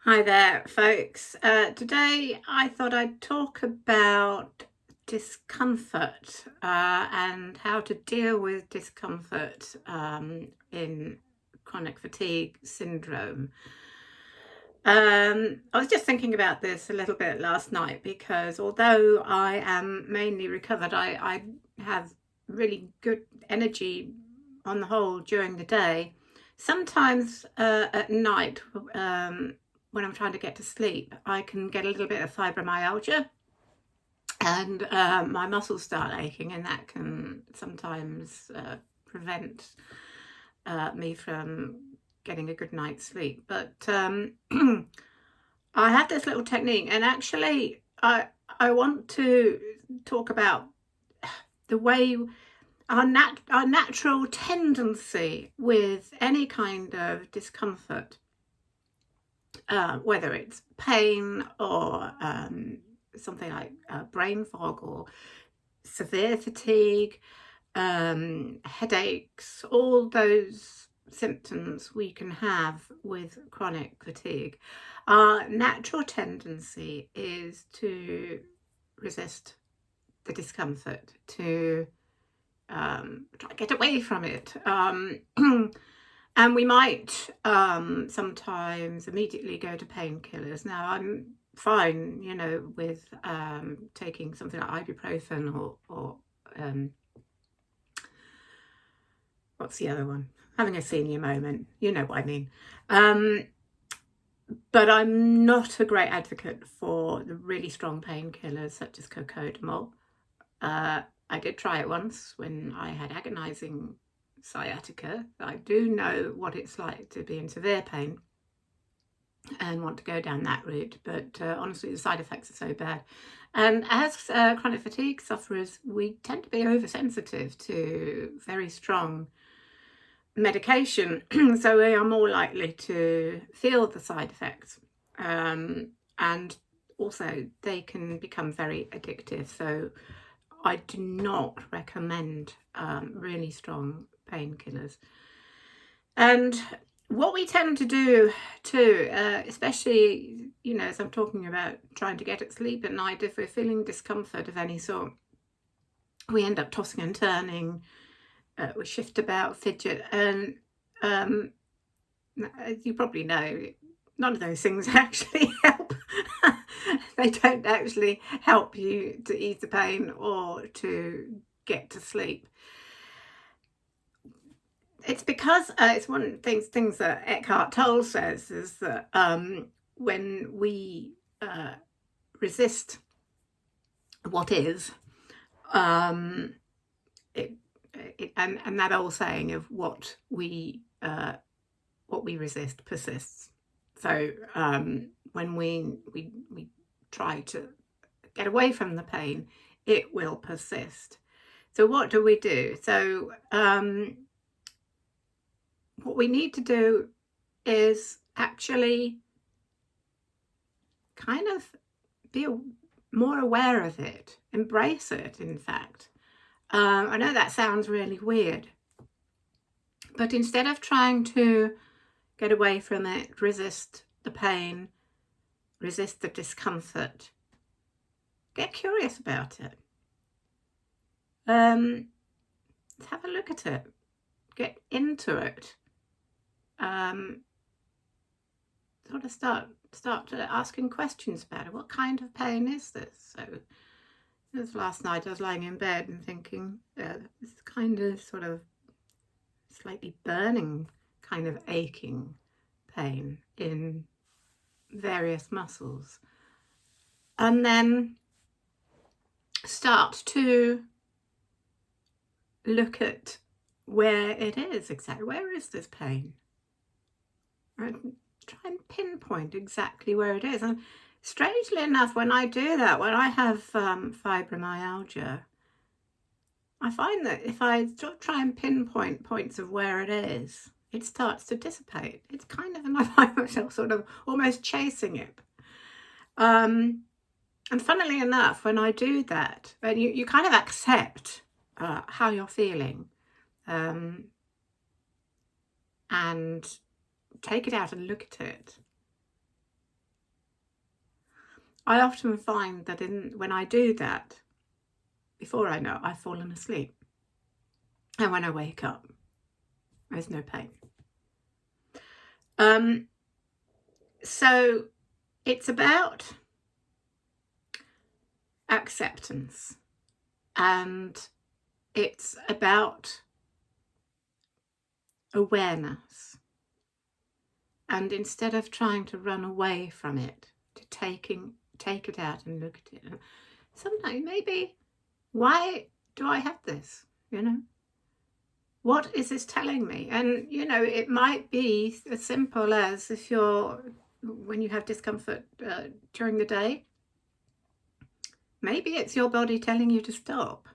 Hi there, folks. Today I thought I'd talk about discomfort and how to deal with discomfort in chronic fatigue syndrome. I was just thinking about this a little bit last night because although I am mainly recovered, I have really good energy on the whole during the day. Sometimes at night, when I'm trying to get to sleep, I can get a little bit of fibromyalgia and my muscles start aching, and that can sometimes prevent me from getting a good night's sleep. But I have this little technique, and actually, I want to talk about the way our natural tendency with any kind of discomfort, whether it's pain or something like brain fog or severe fatigue, headaches, all those symptoms we can have with chronic fatigue. Our natural tendency is to resist the discomfort, to try to get away from it. And we might sometimes immediately go to painkillers. Now, I'm fine, with taking something like ibuprofen or what's the other one? Having a senior moment, you know what I mean. But I'm not a great advocate for the really strong painkillers such as cocodamol. I did try it once when I had agonizing sciatica. I do know what it's like to be in severe pain and want to go down that route, but honestly, the side effects are so bad. And as chronic fatigue sufferers, we tend to be oversensitive to very strong medication, so we are more likely to feel the side effects. And also, they can become very addictive. So I do not recommend really strong painkillers. And what we tend to do too, especially, as I'm talking about trying to get at sleep at night, if we're feeling discomfort of any sort, we end up tossing and turning, we shift about, fidget, and as you probably know, none of those things actually help. They don't actually help you to ease the pain or to get to sleep. It's because it's one of the things that Eckhart Tolle says is that when we resist what is, and that old saying of what we resist persists. So when we try to get away from the pain, it will persist. So what do we do? So what we need to do is actually kind of be more aware of it, embrace it, in fact. I know that sounds really weird, but instead of trying to get away from it, resist the pain, resist the discomfort, get curious about it. Let's have a look at it, get into it. Sort of start asking questions about it. What kind of pain is this? So this last night I was lying in bed and thinking, this kind of sort of slightly burning kind of aching pain in various muscles. And then start to look at where it is exactly. Where is this pain? And try and pinpoint exactly where it is. And strangely enough, when I do that, when I have fibromyalgia, I find that if I try and pinpoint points of where it is, it starts to dissipate. It's kind of, and I find myself sort of almost chasing it. And funnily enough, when I do that, when you kind of accept how you're feeling, and take it out and look at it, I often find that when I do that, before I know it, I've fallen asleep. And when I wake up, there's no pain. Um, so it's about acceptance, and it's about awareness. And instead of trying to run away from it, to take it out and look at it. And sometimes maybe, why do I have this? What is this telling me? And it might be as simple as when you have discomfort during the day, maybe it's your body telling you to stop.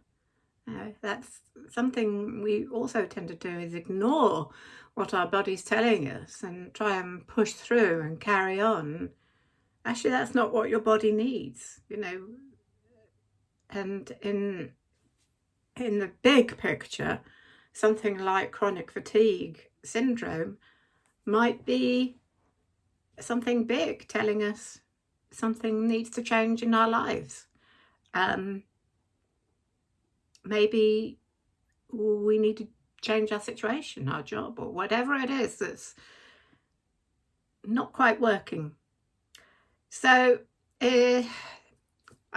That's something we also tend to do, is ignore what our body's telling us and try and push through and carry on. Actually, that's not what your body needs, and in the big picture, something like chronic fatigue syndrome might be something big telling us something needs to change in our lives. Maybe we need to change our situation, our job, or whatever it is that's not quite working. So I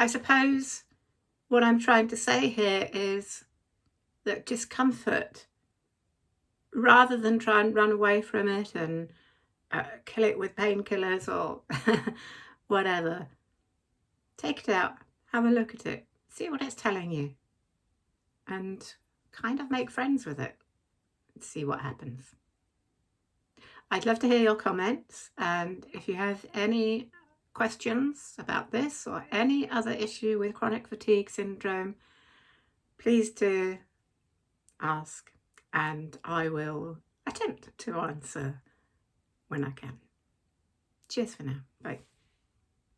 suppose what I'm trying to say here is that discomfort, rather than try and run away from it and kill it with painkillers or whatever, take it out, have a look at it, see what it's telling you, and kind of make friends with it and see what happens. I'd love to hear your comments, and if you have any questions about this or any other issue with chronic fatigue syndrome, please do ask, and I will attempt to answer when I can. Cheers for now. Bye.